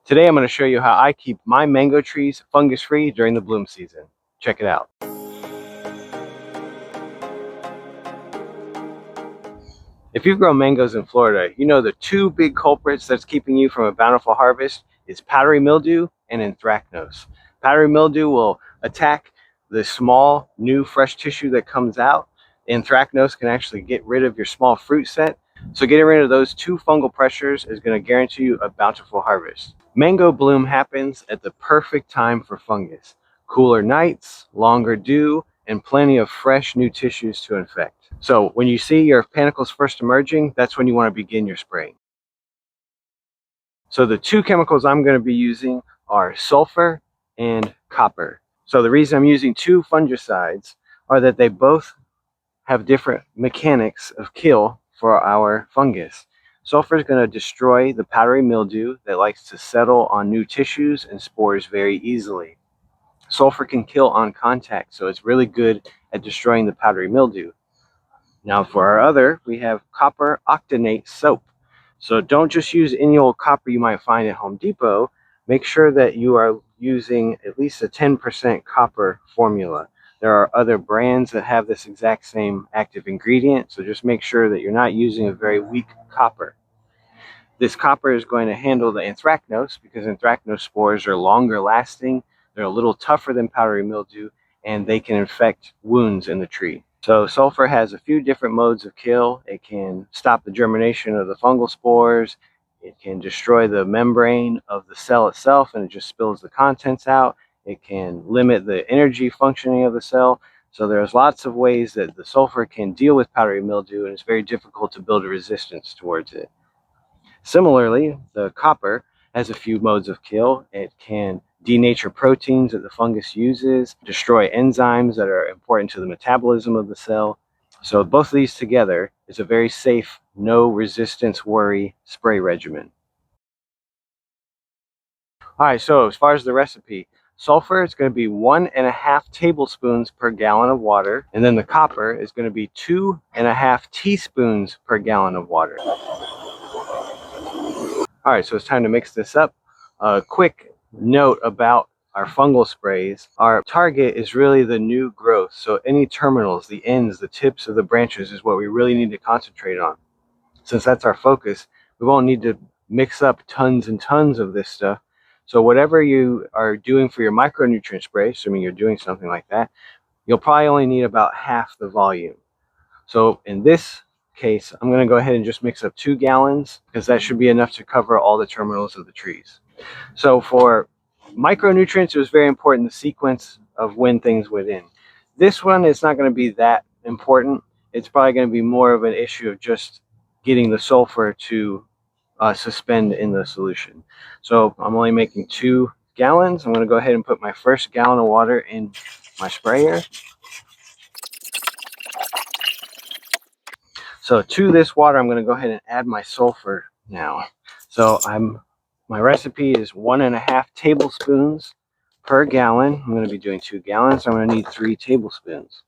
Today I'm going to show you how I keep my mango trees fungus free during the bloom season. Check it out. If you've grown mangoes in Florida, you know the two big culprits that's keeping you from a bountiful harvest is powdery mildew and anthracnose. Powdery mildew will attack the small, new, fresh tissue that comes out. Anthracnose can actually get rid of your small fruit set. So getting rid of those two fungal pressures is going to guarantee you a bountiful harvest. Mango bloom happens at the perfect time for fungus. Cooler nights, longer dew, and plenty of fresh new tissues to infect. So when you see your panicles first emerging, that's when you want to begin your spraying. So the two chemicals I'm going to be using are sulfur and copper. So the reason I'm using two fungicides are that they both have different mechanics of kill for our fungus. Sulfur is going to destroy the powdery mildew that likes to settle on new tissues and spores very easily. Sulfur can kill on contact, so it's really good at destroying the powdery mildew. Now for our other, we have copper octanate soap. So don't just use any old copper you might find at Home Depot. Make sure that you are using at least a 10% copper formula. There are other brands that have this exact same active ingredient, so just make sure that you're not using a very weak copper. This copper is going to handle the anthracnose because anthracnose spores are longer lasting, they're a little tougher than powdery mildew, and they can infect wounds in the tree. So sulfur has a few different modes of kill. It can stop the germination of the fungal spores. It can destroy the membrane of the cell itself and it just spills the contents out. It can limit the energy functioning of the cell. So there's lots of ways that the sulfur can deal with powdery mildew, and it's very difficult to build a resistance towards it. Similarly, the copper has a few modes of kill. It can denature proteins that the fungus uses, destroy enzymes that are important to the metabolism of the cell. So both of these together is a very safe, no resistance worry spray regimen. All right, so as far as the recipe, sulfur is going to be 1.5 tablespoons per gallon of water, and then the copper is going to be 2.5 teaspoons per gallon of water. All right, so it's time to mix this up. A quick note about our fungal sprays. Our target is really the new growth. So any terminals, the ends, the tips of the branches is what we really need to concentrate on. Since that's our focus, we won't need to mix up tons and tons of this stuff. So whatever you are doing for your micronutrient spray, assuming you're doing something like that, you'll probably only need about half the volume. So in this case, I'm going to go ahead and just mix up 2 gallons because that should be enough to cover all the terminals of the trees. So for micronutrients, it was very important the sequence of when things went in. This one is not going to be that important. It's probably going to be more of an issue of just getting the sulfur to suspend in the solution. So I'm only making 2 gallons. I'm going to go ahead and put my first gallon of water in my sprayer. So to this water, I'm going to go ahead and add my sulfur now. So my recipe is 1.5 tablespoons per gallon. I'm going to be doing 2 gallons, so I'm going to need 3 tablespoons.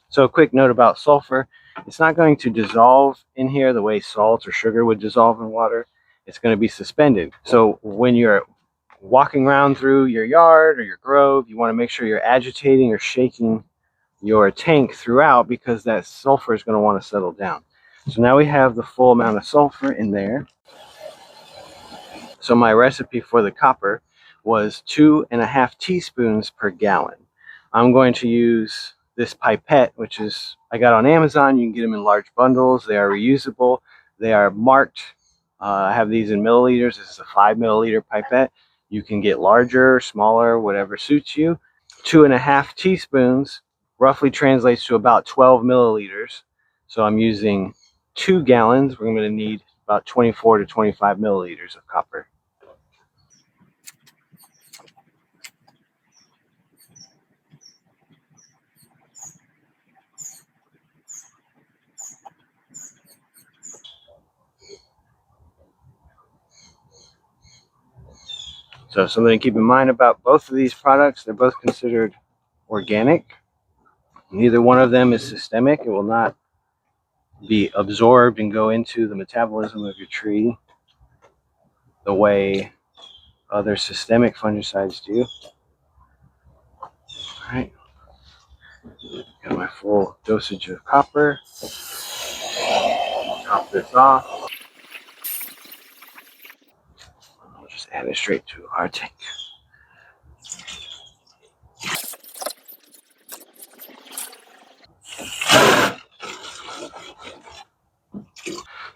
So a quick note about sulfur. It's not going to dissolve in here the way salt or sugar would dissolve in water. It's going to be suspended. So when you're walking around through your yard or your grove, you want to make sure you're agitating or shaking your tank throughout because that sulfur is going to want to settle down. So now we have the full amount of sulfur in there. So my recipe for the copper was 2.5 teaspoons per gallon. I'm going to use this pipette, which is I got on Amazon. You can get them in large bundles. They are reusable. They are marked. I have these in milliliters. This is a 5 milliliter pipette. You can get larger, smaller, whatever suits you. 2.5 teaspoons roughly translates to about 12 milliliters. So I'm using 2 gallons. We're going to need about 24 to 25 milliliters of copper. So something to keep in mind about both of these products, they're both considered organic. Neither one of them is systemic. It will not be absorbed and go into the metabolism of your tree the way other systemic fungicides do. All right, got my full dosage of copper. Top this off. I'll just add it straight to our tank.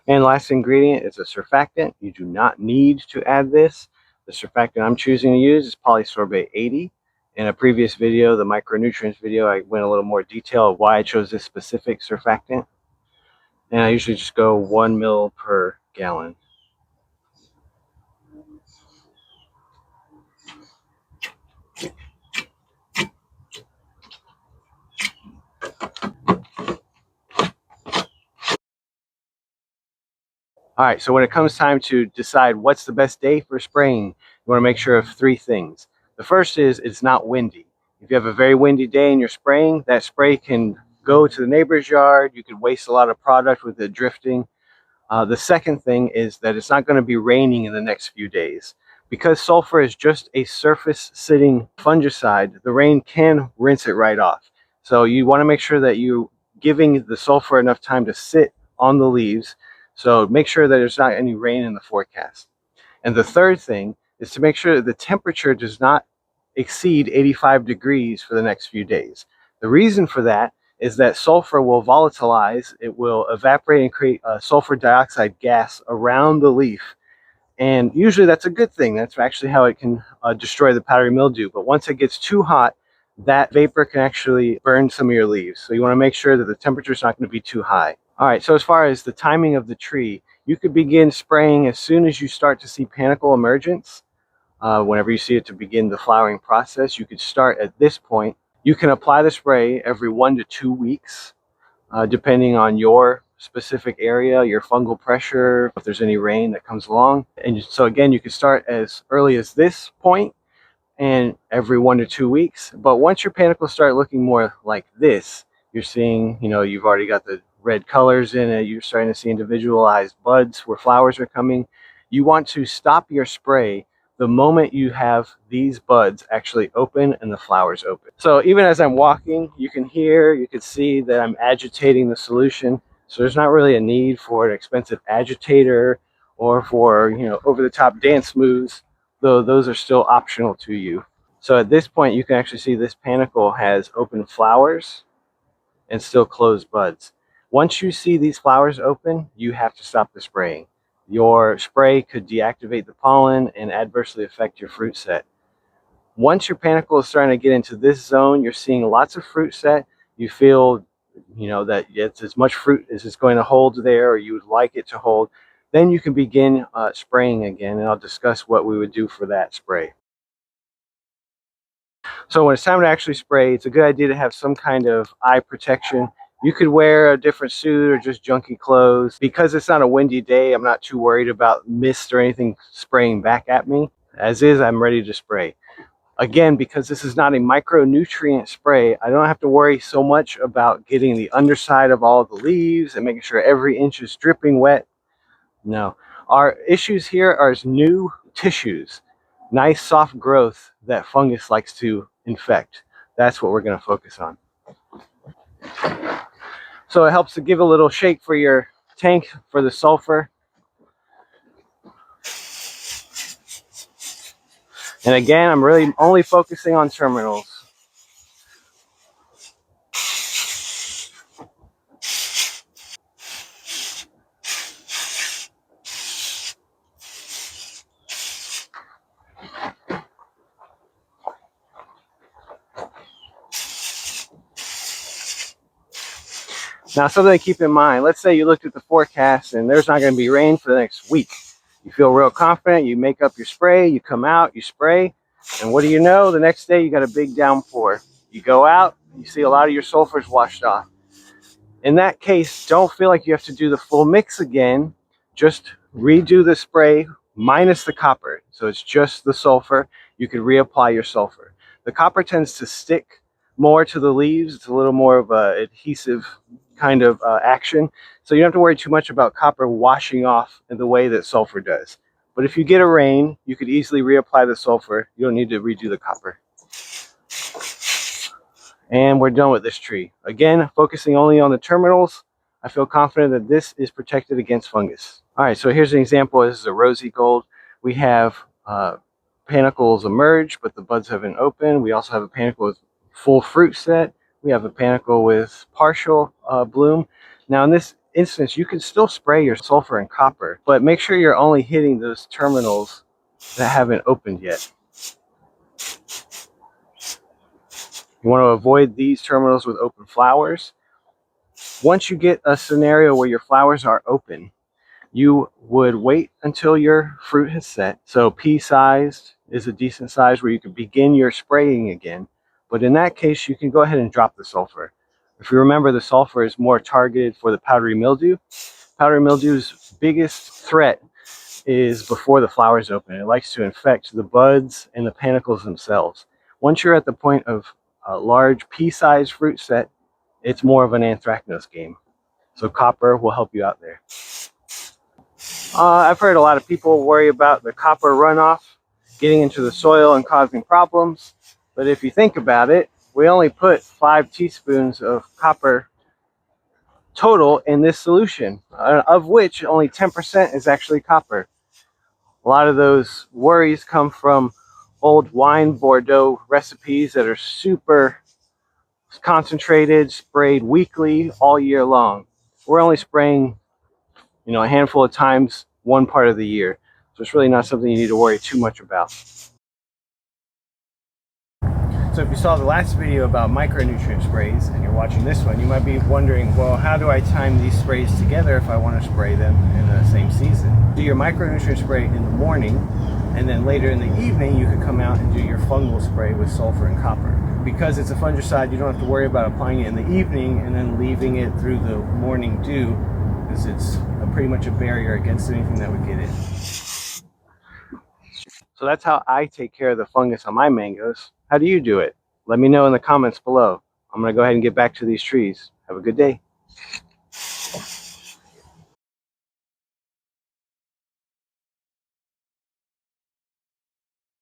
And last ingredient is a surfactant. You do not need to add this. The surfactant I'm choosing to use is polysorbate 80. In a previous video, the micronutrients video, I went a little more detail of why I chose this specific surfactant. And I usually just go 1 ml per gallon. All right, so when it comes time to decide what's the best day for spraying, you want to make sure of 3 things. The first is it's not windy. If you have a very windy day and you're spraying, that spray can go to the neighbor's yard. You could waste a lot of product with it drifting. The second thing is that it's not going to be raining in the next few days. Because sulfur is just a surface sitting fungicide, the rain can rinse it right off. So you want to make sure that you're giving the sulfur enough time to sit on the leaves. So make sure that there's not any rain in the forecast. And the third thing is to make sure that the temperature does not exceed 85 degrees for the next few days. The reason for that is that sulfur will volatilize, it will evaporate and create a sulfur dioxide gas around the leaf. And usually that's a good thing. That's actually how it can destroy the powdery mildew. But once it gets too hot, that vapor can actually burn some of your leaves. So you want to make sure that the temperature is not going to be too high. All right, so as far as the timing of the tree, you could begin spraying as soon as you start to see panicle emergence. Whenever you see it to begin the flowering process, you could start at this point. You can apply the spray every 1 to 2 weeks, depending on your specific area, your fungal pressure, if there's any rain that comes along. And so again, you can start as early as this point and every 1 to 2 weeks. But once your panicles start looking more like this, you're seeing, you've already got the red colors in it, you're starting to see individualized buds where flowers are coming. You want to stop your spray the moment you have these buds actually open and the flowers open. So even as I'm walking, you can see that I'm agitating the solution. So there's not really a need for an expensive agitator or for, over-the-top dance moves, though those are still optional to you. So at this point, you can actually see this panicle has open flowers and still closed buds. Once you see these flowers open, you have to stop the spraying. Your spray could deactivate the pollen and adversely affect your fruit set. Once your panicle is starting to get into this zone, you're seeing lots of fruit set. You feel, that it's as much fruit as it's going to hold there, or you would like it to hold. Then you can begin spraying again, and I'll discuss what we would do for that spray. So when it's time to actually spray, it's a good idea to have some kind of eye protection. You could wear a different suit or just junky clothes. Because it's not a windy day, I'm not too worried about mist or anything spraying back at me. As is, I'm ready to spray. Again, because this is not a micronutrient spray, I don't have to worry so much about getting the underside of all the leaves and making sure every inch is dripping wet. No. Our issues here are new tissues, nice soft growth that fungus likes to infect. That's what we're going to focus on. So it helps to give a little shake for your tank for the sulfur. And again, I'm really only focusing on terminals. Now, something to keep in mind, let's say you looked at the forecast and there's not going to be rain for the next week. You feel real confident, you make up your spray, you come out, you spray, and what do you know? The next day you got a big downpour. You go out, you see a lot of your sulfurs washed off. In that case, don't feel like you have to do the full mix again. Just redo the spray minus the copper. So it's just the sulfur. You can reapply your sulfur. The copper tends to stick more to the leaves. It's a little more of an adhesive kind of action. So you don't have to worry too much about copper washing off in the way that sulfur does. But if you get a rain, you could easily reapply the sulfur. You don't need to redo the copper. And we're done with this tree. Again, focusing only on the terminals, I feel confident that this is protected against fungus. All right, so here's an example. This is a rosy gold. We have panicles emerge, but the buds haven't opened. We also have a panicle with full fruit set. We have a panicle with partial bloom. Now in this instance, you can still spray your sulfur and copper, but make sure you're only hitting those terminals that haven't opened yet. You want to avoid these terminals with open flowers. Once you get a scenario where your flowers are open, you would wait until your fruit has set. So pea-sized is a decent size where you can begin your spraying again. But in that case, you can go ahead and drop the sulfur. If you remember, the sulfur is more targeted for the powdery mildew. Powdery mildew's biggest threat is before the flowers open. It likes to infect the buds and the panicles themselves. Once you're at the point of a large pea-sized fruit set, it's more of an anthracnose game. So copper will help you out there. I've heard a lot of people worry about the copper runoff getting into the soil and causing problems. But if you think about it, we only put 5 teaspoons of copper total in this solution, of which only 10% is actually copper. A lot of those worries come from old wine Bordeaux recipes that are super concentrated, sprayed weekly all year long. We're only spraying, a handful of times one part of the year. So it's really not something you need to worry too much about. So if you saw the last video about micronutrient sprays and you're watching this one, you might be wondering, well, how do I time these sprays together if I want to spray them in the same season? Do your micronutrient spray in the morning, and then later in the evening you could come out and do your fungal spray with sulfur and copper. Because it's a fungicide, you don't have to worry about applying it in the evening and then leaving it through the morning dew, because it's pretty much a barrier against anything that would get in. So that's how I take care of the fungus on my mangoes. How do you do it? Let me know in the comments below. I'm going to go ahead and get back to these trees. Have a good day.